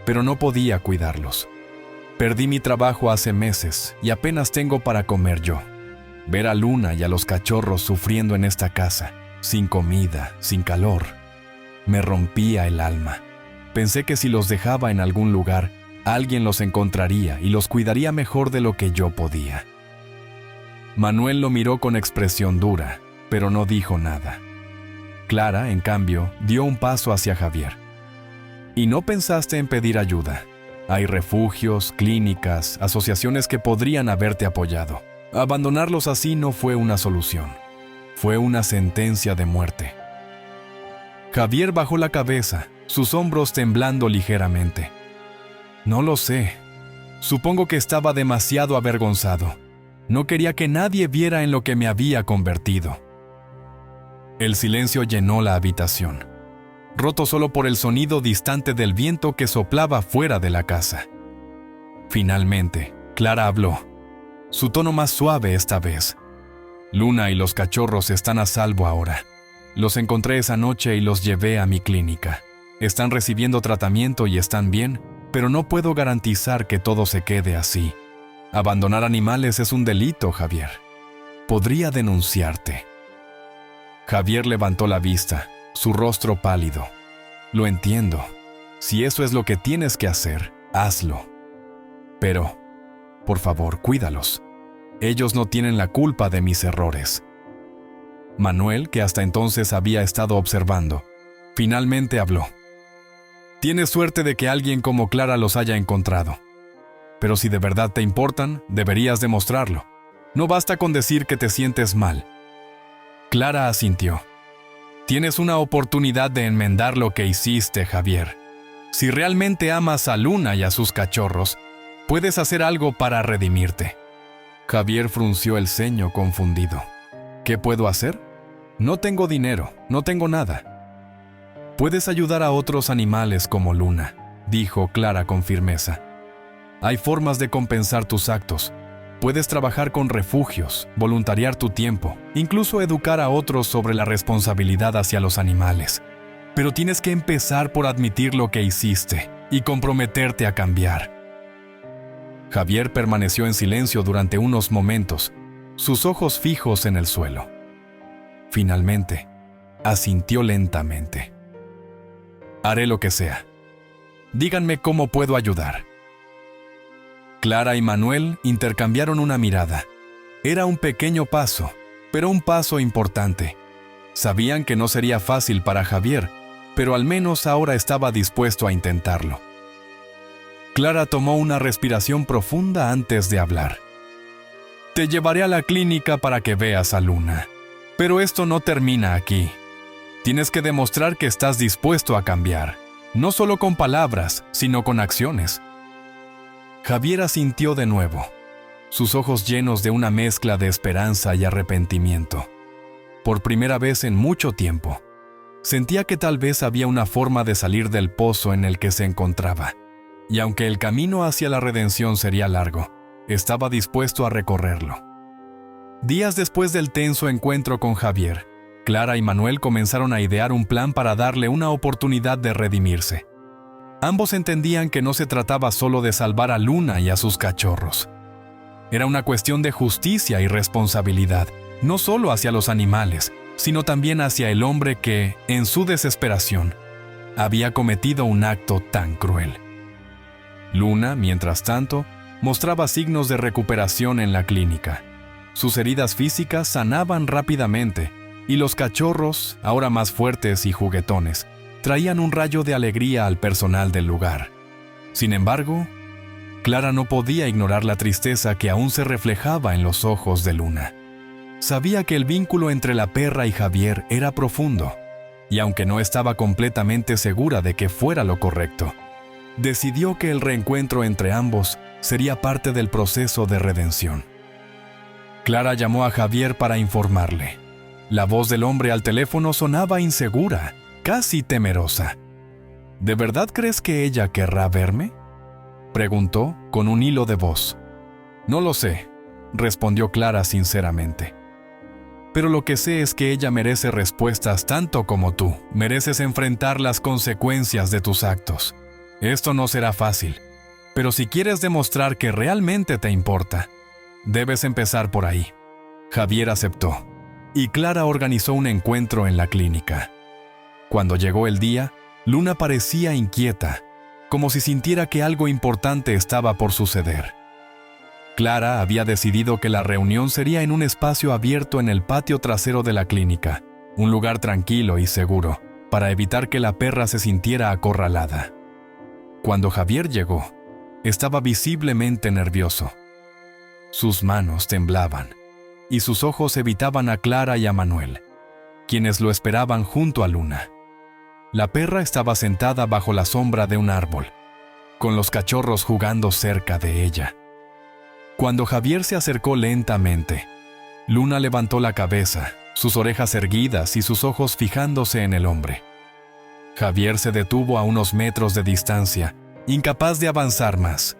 pero no podía cuidarlos. Perdí mi trabajo hace meses y apenas tengo para comer yo. Ver a Luna y a los cachorros sufriendo en esta casa, sin comida, sin calor, me rompía el alma. Pensé que si los dejaba en algún lugar, alguien los encontraría y los cuidaría mejor de lo que yo podía. Manuel lo miró con expresión dura, pero no dijo nada. Clara, en cambio, dio un paso hacia Javier. ¿Y no pensaste en pedir ayuda? Hay refugios, clínicas, asociaciones que podrían haberte apoyado. Abandonarlos así no fue una solución. Fue una sentencia de muerte. Javier bajó la cabeza, sus hombros temblando ligeramente. No lo sé. Supongo que estaba demasiado avergonzado. No quería que nadie viera en lo que me había convertido. El silencio llenó la habitación, roto solo por el sonido distante del viento que soplaba fuera de la casa. Finalmente, Clara habló, su tono más suave esta vez. Luna y los cachorros están a salvo ahora. Los encontré esa noche y los llevé a mi clínica. Están recibiendo tratamiento y están bien, pero no puedo garantizar que todo se quede así. Abandonar animales es un delito, Javier. Podría denunciarte. Javier levantó la vista, su rostro pálido. Lo entiendo. Si eso es lo que tienes que hacer, hazlo. Pero, por favor, cuídalos. Ellos no tienen la culpa de mis errores. Manuel, que hasta entonces había estado observando, finalmente habló. Tienes suerte de que alguien como Clara los haya encontrado. Pero si de verdad te importan, deberías demostrarlo. No basta con decir que te sientes mal. Clara asintió. Tienes una oportunidad de enmendar lo que hiciste, Javier. Si realmente amas a Luna y a sus cachorros, puedes hacer algo para redimirte. Javier frunció el ceño confundido. ¿Qué puedo hacer? No tengo dinero, no tengo nada. Puedes ayudar a otros animales como Luna, dijo Clara con firmeza. Hay formas de compensar tus actos. Puedes trabajar con refugios, voluntariar tu tiempo, incluso educar a otros sobre la responsabilidad hacia los animales. Pero tienes que empezar por admitir lo que hiciste y comprometerte a cambiar. Javier permaneció en silencio durante unos momentos, sus ojos fijos en el suelo. Finalmente, asintió lentamente. Haré lo que sea. Díganme cómo puedo ayudar. Clara y Manuel intercambiaron una mirada. Era un pequeño paso, pero un paso importante. Sabían que no sería fácil para Javier, pero al menos ahora estaba dispuesto a intentarlo. Clara tomó una respiración profunda antes de hablar. Te llevaré a la clínica para que veas a Luna. Pero esto no termina aquí. Tienes que demostrar que estás dispuesto a cambiar, no solo con palabras, sino con acciones. Javier asintió de nuevo, sus ojos llenos de una mezcla de esperanza y arrepentimiento. Por primera vez en mucho tiempo, sentía que tal vez había una forma de salir del pozo en el que se encontraba, y aunque el camino hacia la redención sería largo, estaba dispuesto a recorrerlo. Días después del tenso encuentro con Javier, Clara y Manuel comenzaron a idear un plan para darle una oportunidad de redimirse. Ambos entendían que no se trataba solo de salvar a Luna y a sus cachorros. Era una cuestión de justicia y responsabilidad, no solo hacia los animales, sino también hacia el hombre que, en su desesperación, había cometido un acto tan cruel. Luna, mientras tanto, mostraba signos de recuperación en la clínica. Sus heridas físicas sanaban rápidamente, y los cachorros, ahora más fuertes y juguetones, traían un rayo de alegría al personal del lugar. Sin embargo, Clara no podía ignorar la tristeza que aún se reflejaba en los ojos de Luna. Sabía que el vínculo entre la perra y Javier era profundo, y aunque no estaba completamente segura de que fuera lo correcto, decidió que el reencuentro entre ambos sería parte del proceso de redención. Clara llamó a Javier para informarle. La voz del hombre al teléfono sonaba insegura, casi temerosa. ¿De verdad crees que ella querrá verme?, preguntó con un hilo de voz. No lo sé, respondió Clara sinceramente. Pero lo que sé es que ella merece respuestas tanto como tú. Mereces enfrentar las consecuencias de tus actos. Esto no será fácil, pero si quieres demostrar que realmente te importa, debes empezar por ahí. Javier aceptó, y Clara organizó un encuentro en la clínica. Cuando llegó el día, Luna parecía inquieta, como si sintiera que algo importante estaba por suceder. Clara había decidido que la reunión sería en un espacio abierto en el patio trasero de la clínica, un lugar tranquilo y seguro, para evitar que la perra se sintiera acorralada. Cuando Javier llegó, estaba visiblemente nervioso. Sus manos temblaban, y sus ojos evitaban a Clara y a Manuel, quienes lo esperaban junto a Luna. La perra estaba sentada bajo la sombra de un árbol, con los cachorros jugando cerca de ella. Cuando Javier se acercó lentamente, Luna levantó la cabeza, sus orejas erguidas y sus ojos fijándose en el hombre. Javier se detuvo a unos metros de distancia, incapaz de avanzar más.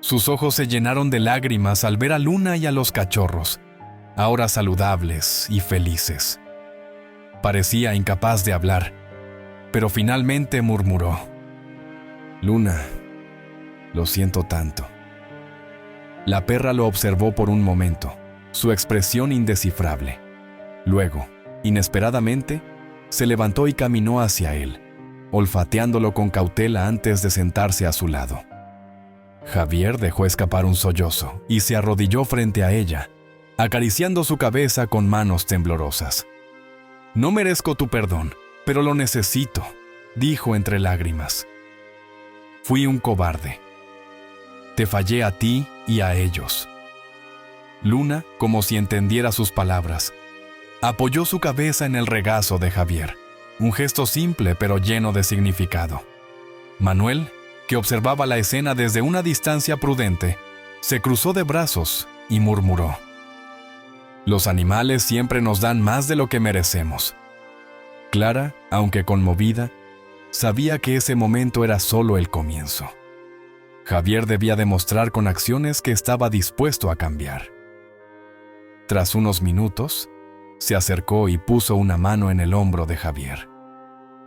Sus ojos se llenaron de lágrimas al ver a Luna y a los cachorros, ahora saludables y felices. Parecía incapaz de hablar, pero finalmente murmuró: Luna, lo siento tanto. La perra lo observó por un momento, su expresión indescifrable. Luego, inesperadamente, se levantó y caminó hacia él, olfateándolo con cautela antes de sentarse a su lado. Javier dejó escapar un sollozo y se arrodilló frente a ella, acariciando su cabeza con manos temblorosas. No merezco tu perdón, pero lo necesito, dijo entre lágrimas. Fui un cobarde. Te fallé a ti y a ellos. Luna, como si entendiera sus palabras, apoyó su cabeza en el regazo de Javier, un gesto simple pero lleno de significado. Manuel, que observaba la escena desde una distancia prudente, se cruzó de brazos y murmuró: Los animales siempre nos dan más de lo que merecemos. Clara, aunque conmovida, sabía que ese momento era solo el comienzo. Javier debía demostrar con acciones que estaba dispuesto a cambiar. Tras unos minutos, se acercó y puso una mano en el hombro de Javier.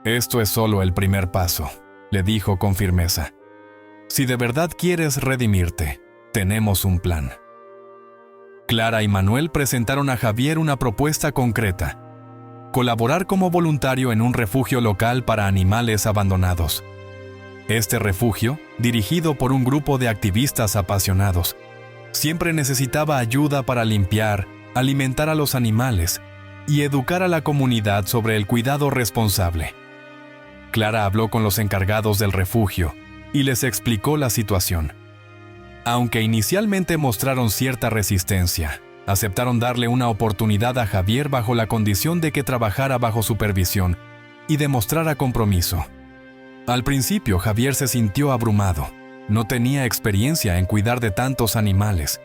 Esto es solo el primer paso, le dijo con firmeza. Si de verdad quieres redimirte, tenemos un plan. Clara y Manuel presentaron a Javier una propuesta concreta: colaborar como voluntario en un refugio local para animales abandonados. Este refugio, dirigido por un grupo de activistas apasionados, siempre necesitaba ayuda para limpiar, alimentar a los animales y educar a la comunidad sobre el cuidado responsable. Clara habló con los encargados del refugio y les explicó la situación. Aunque inicialmente mostraron cierta resistencia, aceptaron darle una oportunidad a Javier bajo la condición de que trabajara bajo supervisión y demostrara compromiso. Al principio, Javier se sintió abrumado. No tenía experiencia en cuidar de tantos animales,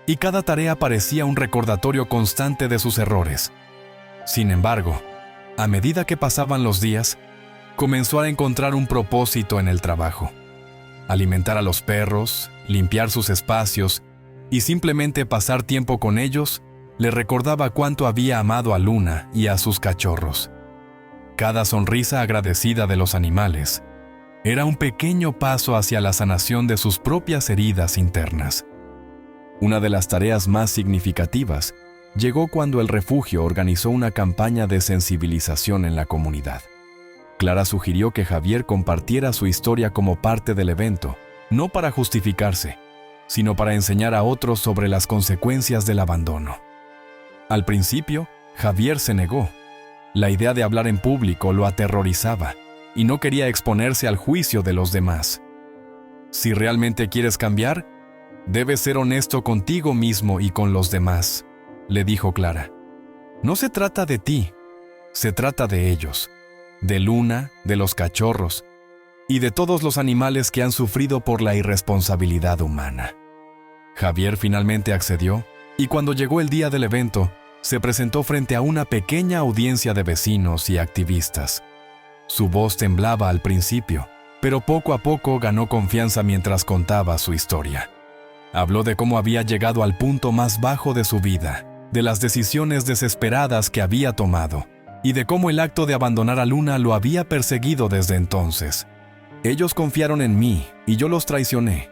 y cada tarea parecía un recordatorio constante de sus errores. Sin embargo, a medida que pasaban los días, comenzó a encontrar un propósito en el trabajo: alimentar a los perros, limpiar sus espacios y simplemente pasar tiempo con ellos le recordaba cuánto había amado a Luna y a sus cachorros. Cada sonrisa agradecida de los animales era un pequeño paso hacia la sanación de sus propias heridas internas. Una de las tareas más significativas llegó cuando el refugio organizó una campaña de sensibilización en la comunidad. Clara sugirió que Javier compartiera su historia como parte del evento, no para justificarse, sino para enseñar a otros sobre las consecuencias del abandono. Al principio, Javier se negó. La idea de hablar en público lo aterrorizaba y no quería exponerse al juicio de los demás. Si realmente quieres cambiar, debes ser honesto contigo mismo y con los demás, le dijo Clara. No se trata de ti, se trata de ellos. de Luna, de los cachorros y de todos los animales que han sufrido por la irresponsabilidad humana. Javier finalmente accedió y cuando llegó el día del evento, se presentó frente a una pequeña audiencia de vecinos y activistas. Su voz temblaba al principio, pero poco a poco ganó confianza mientras contaba su historia. Habló de cómo había llegado al punto más bajo de su vida, de las decisiones desesperadas que había tomado y de cómo el acto de abandonar a Luna lo había perseguido desde entonces. Ellos confiaron en mí y yo los traicioné,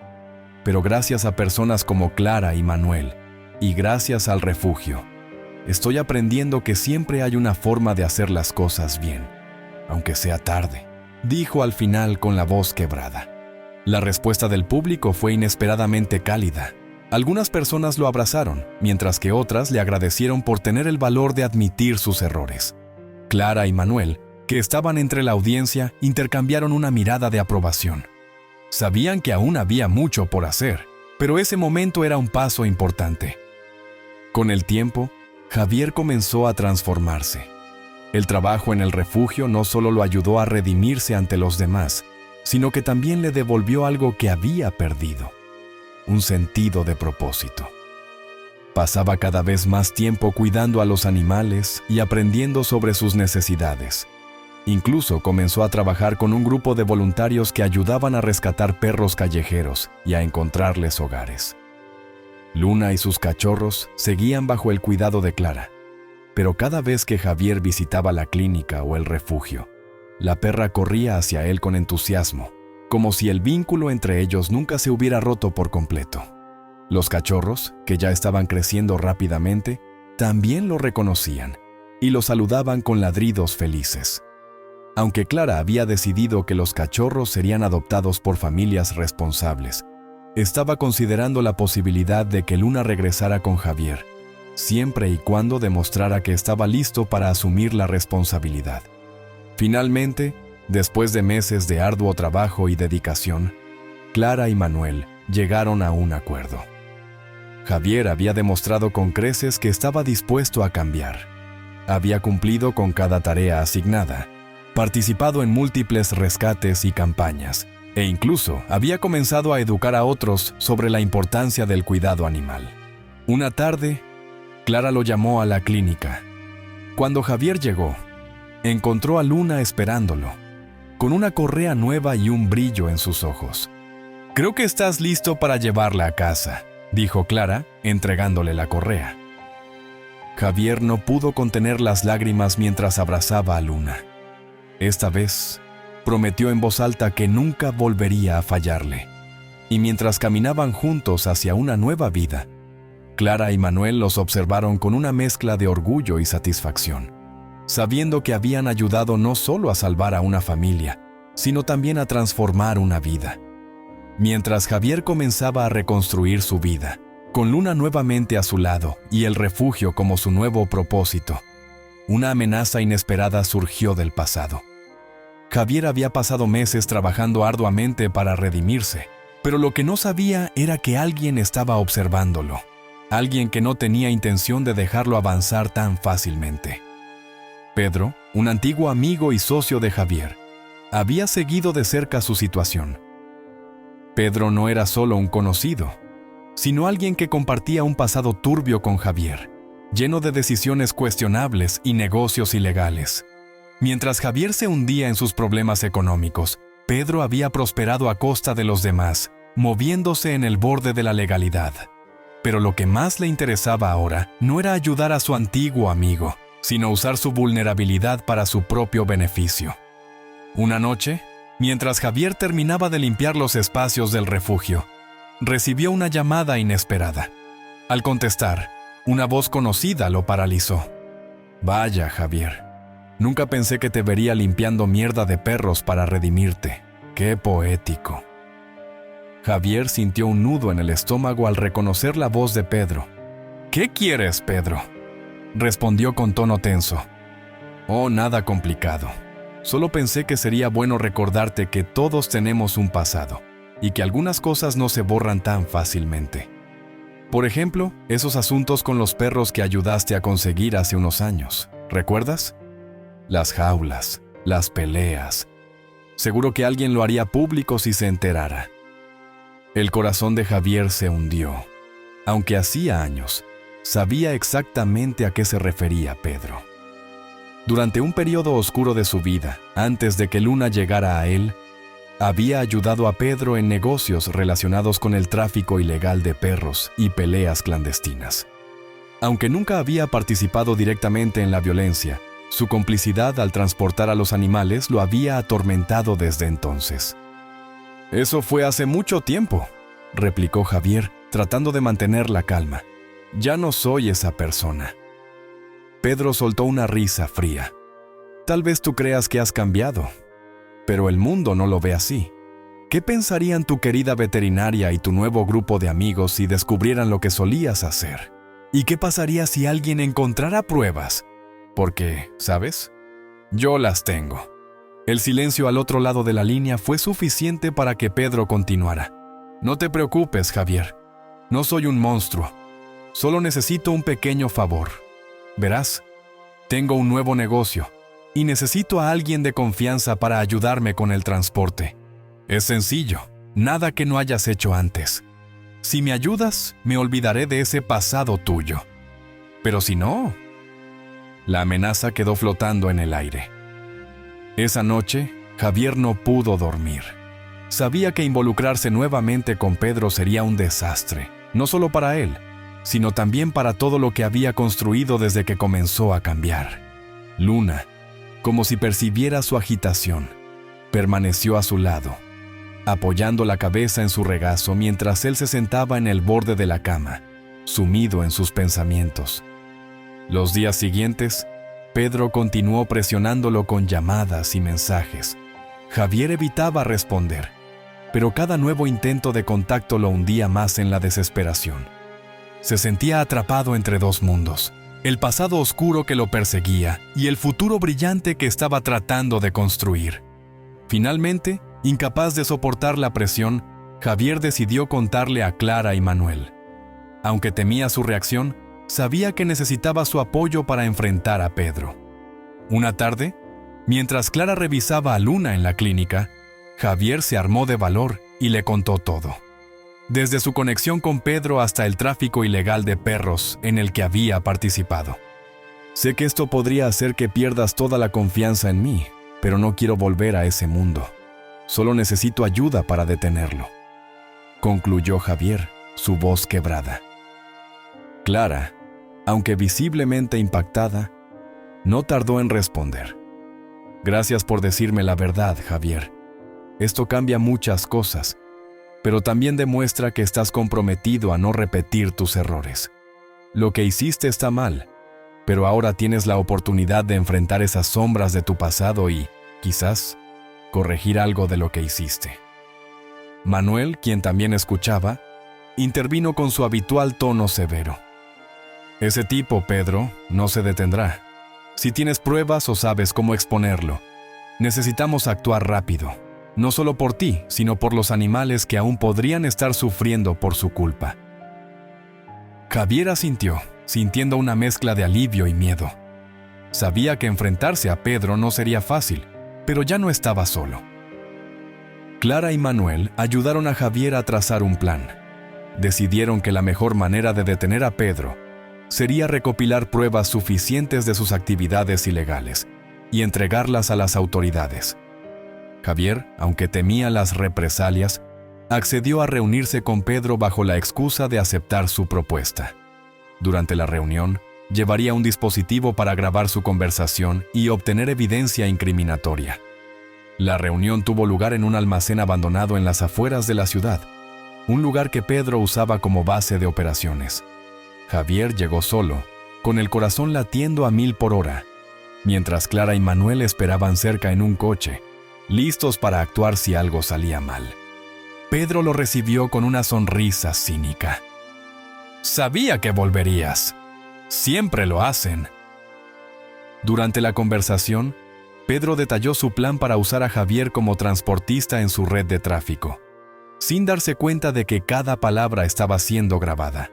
pero gracias a personas como Clara y Manuel, y gracias al refugio, estoy aprendiendo que siempre hay una forma de hacer las cosas bien, aunque sea tarde, dijo al final con la voz quebrada. La respuesta del público fue inesperadamente cálida. Algunas personas lo abrazaron, mientras que otras le agradecieron por tener el valor de admitir sus errores. Clara y Manuel, que estaban entre la audiencia, intercambiaron una mirada de aprobación. Sabían que aún había mucho por hacer, pero ese momento era un paso importante. Con el tiempo, Javier comenzó a transformarse. El trabajo en el refugio no solo lo ayudó a redimirse ante los demás, sino que también le devolvió algo que había perdido: un sentido de propósito. Pasaba cada vez más tiempo cuidando a los animales y aprendiendo sobre sus necesidades. Incluso comenzó a trabajar con un grupo de voluntarios que ayudaban a rescatar perros callejeros y a encontrarles hogares. Luna y sus cachorros seguían bajo el cuidado de Clara, pero cada vez que Javier visitaba la clínica o el refugio, la perra corría hacia él con entusiasmo, como si el vínculo entre ellos nunca se hubiera roto por completo. Los cachorros, que ya estaban creciendo rápidamente, también lo reconocían y lo saludaban con ladridos felices. Aunque Clara había decidido que los cachorros serían adoptados por familias responsables, estaba considerando la posibilidad de que Luna regresara con Javier, siempre y cuando demostrara que estaba listo para asumir la responsabilidad. Finalmente, después de meses de arduo trabajo y dedicación, Clara y Manuel llegaron a un acuerdo. Javier había demostrado con creces que estaba dispuesto a cambiar. Había cumplido con cada tarea asignada, participado en múltiples rescates y campañas, e incluso había comenzado a educar a otros sobre la importancia del cuidado animal. Una tarde, Clara lo llamó a la clínica. Cuando Javier llegó, encontró a Luna esperándolo, con una correa nueva y un brillo en sus ojos. «Creo que estás listo para llevarla a casa», dijo Clara, entregándole la correa. Javier no pudo contener las lágrimas mientras abrazaba a Luna. Esta vez, prometió en voz alta que nunca volvería a fallarle. Y mientras caminaban juntos hacia una nueva vida, Clara y Manuel los observaron con una mezcla de orgullo y satisfacción, sabiendo que habían ayudado no solo a salvar a una familia, sino también a transformar una vida. Mientras Javier comenzaba a reconstruir su vida, con Luna nuevamente a su lado y el refugio como su nuevo propósito, una amenaza inesperada surgió del pasado. Javier había pasado meses trabajando arduamente para redimirse, pero lo que no sabía era que alguien estaba observándolo, alguien que no tenía intención de dejarlo avanzar tan fácilmente. Pedro, un antiguo amigo y socio de Javier, había seguido de cerca su situación. Pedro no era solo un conocido, sino alguien que compartía un pasado turbio con Javier, lleno de decisiones cuestionables y negocios ilegales. Mientras Javier se hundía en sus problemas económicos, Pedro había prosperado a costa de los demás, moviéndose en el borde de la legalidad. Pero lo que más le interesaba ahora no era ayudar a su antiguo amigo, sino usar su vulnerabilidad para su propio beneficio. Una noche, mientras Javier terminaba de limpiar los espacios del refugio, recibió una llamada inesperada. Al contestar, una voz conocida lo paralizó. «Vaya, Javier. Nunca pensé que te vería limpiando mierda de perros para redimirte. ¡Qué poético!». Javier sintió un nudo en el estómago al reconocer la voz de Pedro. «¿Qué quieres, Pedro?», respondió con tono tenso. «Oh, nada complicado. Solo pensé que sería bueno recordarte que todos tenemos un pasado y que algunas cosas no se borran tan fácilmente. Por ejemplo, esos asuntos con los perros que ayudaste a conseguir hace unos años. ¿Recuerdas? Las jaulas, las peleas. Seguro que alguien lo haría público si se enterara. El corazón de Javier se hundió. Aunque hacía años, sabía exactamente a qué se refería Pedro. Durante un periodo oscuro de su vida, antes de que Luna llegara a él, había ayudado a Pedro en negocios relacionados con el tráfico ilegal de perros y peleas clandestinas. Aunque nunca había participado directamente en la violencia, su complicidad al transportar a los animales lo había atormentado desde entonces. «Eso fue hace mucho tiempo», replicó Javier, tratando de mantener la calma. «Ya no soy esa persona». Pedro soltó una risa fría. «Tal vez tú creas que has cambiado, pero el mundo no lo ve así. ¿Qué pensarían tu querida veterinaria y tu nuevo grupo de amigos si descubrieran lo que solías hacer? ¿Y qué pasaría si alguien encontrara pruebas? Porque, ¿sabes? Yo las tengo». El silencio al otro lado de la línea fue suficiente para que Pedro continuara. «No te preocupes, Javier. No soy un monstruo. Solo necesito un pequeño favor. Verás, tengo un nuevo negocio y necesito a alguien de confianza para ayudarme con el transporte. Es sencillo, nada que no hayas hecho antes. Si me ayudas, me olvidaré de ese pasado tuyo. Pero si no...» La amenaza quedó flotando en el aire. Esa noche, Javier no pudo dormir. Sabía que involucrarse nuevamente con Pedro sería un desastre, no solo para él, sino también para todo lo que había construido desde que comenzó a cambiar. Luna, como si percibiera su agitación, permaneció a su lado, apoyando la cabeza en su regazo mientras él se sentaba en el borde de la cama, sumido en sus pensamientos. Los días siguientes, Pedro continuó presionándolo con llamadas y mensajes. Javier evitaba responder, pero cada nuevo intento de contacto lo hundía más en la desesperación. Se sentía atrapado entre dos mundos, el pasado oscuro que lo perseguía y el futuro brillante que estaba tratando de construir. Finalmente, incapaz de soportar la presión, Javier decidió contarle a Clara y Manuel. Aunque temía su reacción, sabía que necesitaba su apoyo para enfrentar a Pedro. Una tarde, mientras Clara revisaba a Luna en la clínica, Javier se armó de valor y le contó todo. Desde su conexión con Pedro hasta el tráfico ilegal de perros en el que había participado. «Sé que esto podría hacer que pierdas toda la confianza en mí, pero no quiero volver a ese mundo. Solo necesito ayuda para detenerlo», concluyó Javier, su voz quebrada. Clara, aunque visiblemente impactada, no tardó en responder. «Gracias por decirme la verdad, Javier. Esto cambia muchas cosas, pero también demuestra que estás comprometido a no repetir tus errores. Lo que hiciste está mal, pero ahora tienes la oportunidad de enfrentar esas sombras de tu pasado y, quizás, corregir algo de lo que hiciste». Manuel, quien también escuchaba, intervino con su habitual tono severo. «Ese tipo, Pedro, no se detendrá. Si tienes pruebas o sabes cómo exponerlo, necesitamos actuar rápido, no solo por ti, sino por los animales que aún podrían estar sufriendo por su culpa». Javier asintió, sintiendo una mezcla de alivio y miedo. Sabía que enfrentarse a Pedro no sería fácil, pero ya no estaba solo. Clara y Manuel ayudaron a Javier a trazar un plan. Decidieron que la mejor manera de detener a Pedro sería recopilar pruebas suficientes de sus actividades ilegales y entregarlas a las autoridades. Javier, aunque temía las represalias, accedió a reunirse con Pedro bajo la excusa de aceptar su propuesta. Durante la reunión, llevaría un dispositivo para grabar su conversación y obtener evidencia incriminatoria. La reunión tuvo lugar en un almacén abandonado en las afueras de la ciudad, un lugar que Pedro usaba como base de operaciones. Javier llegó solo, con el corazón latiendo a 1000 por hora, mientras Clara y Manuel esperaban cerca en un coche, listos para actuar si algo salía mal. Pedro lo recibió con una sonrisa cínica. «Sabía que volverías. Siempre lo hacen». Durante la conversación, Pedro detalló su plan para usar a Javier como transportista en su red de tráfico, sin darse cuenta de que cada palabra estaba siendo grabada.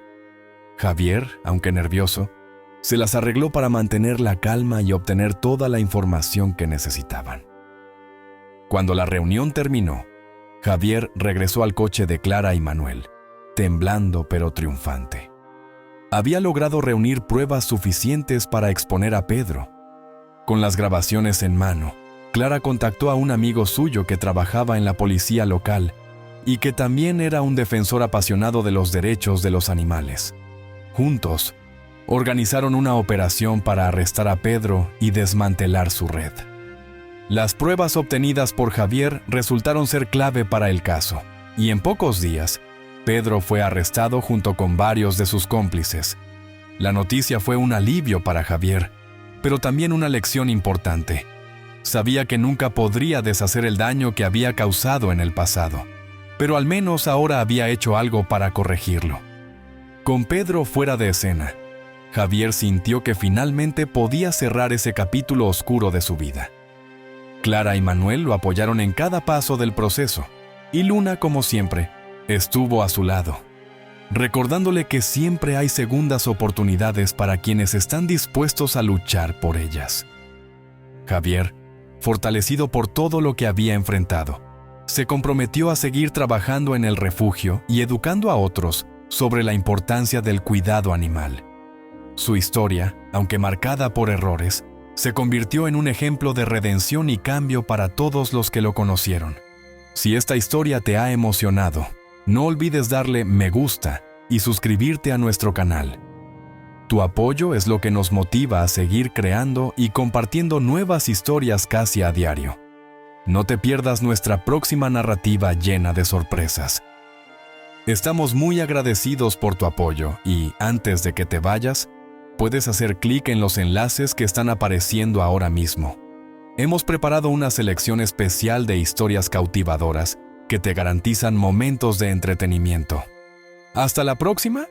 Javier, aunque nervioso, se las arregló para mantener la calma y obtener toda la información que necesitaban. Cuando la reunión terminó, Javier regresó al coche de Clara y Manuel, temblando pero triunfante. Había logrado reunir pruebas suficientes para exponer a Pedro. Con las grabaciones en mano, Clara contactó a un amigo suyo que trabajaba en la policía local y que también era un defensor apasionado de los derechos de los animales. Juntos, organizaron una operación para arrestar a Pedro y desmantelar su red. Las pruebas obtenidas por Javier resultaron ser clave para el caso, y en pocos días, Pedro fue arrestado junto con varios de sus cómplices. La noticia fue un alivio para Javier, pero también una lección importante. Sabía que nunca podría deshacer el daño que había causado en el pasado, pero al menos ahora había hecho algo para corregirlo. Con Pedro fuera de escena, Javier sintió que finalmente podía cerrar ese capítulo oscuro de su vida. Clara y Manuel lo apoyaron en cada paso del proceso, y Luna, como siempre, estuvo a su lado, recordándole que siempre hay segundas oportunidades para quienes están dispuestos a luchar por ellas. Javier, fortalecido por todo lo que había enfrentado, se comprometió a seguir trabajando en el refugio y educando a otros sobre la importancia del cuidado animal. Su historia, aunque marcada por errores, se convirtió en un ejemplo de redención y cambio para todos los que lo conocieron. Si esta historia te ha emocionado, no olvides darle me gusta y suscribirte a nuestro canal. Tu apoyo es lo que nos motiva a seguir creando y compartiendo nuevas historias casi a diario. No te pierdas nuestra próxima narrativa llena de sorpresas. Estamos muy agradecidos por tu apoyo y, antes de que te vayas, puedes hacer clic en los enlaces que están apareciendo ahora mismo. Hemos preparado una selección especial de historias cautivadoras que te garantizan momentos de entretenimiento. ¡Hasta la próxima!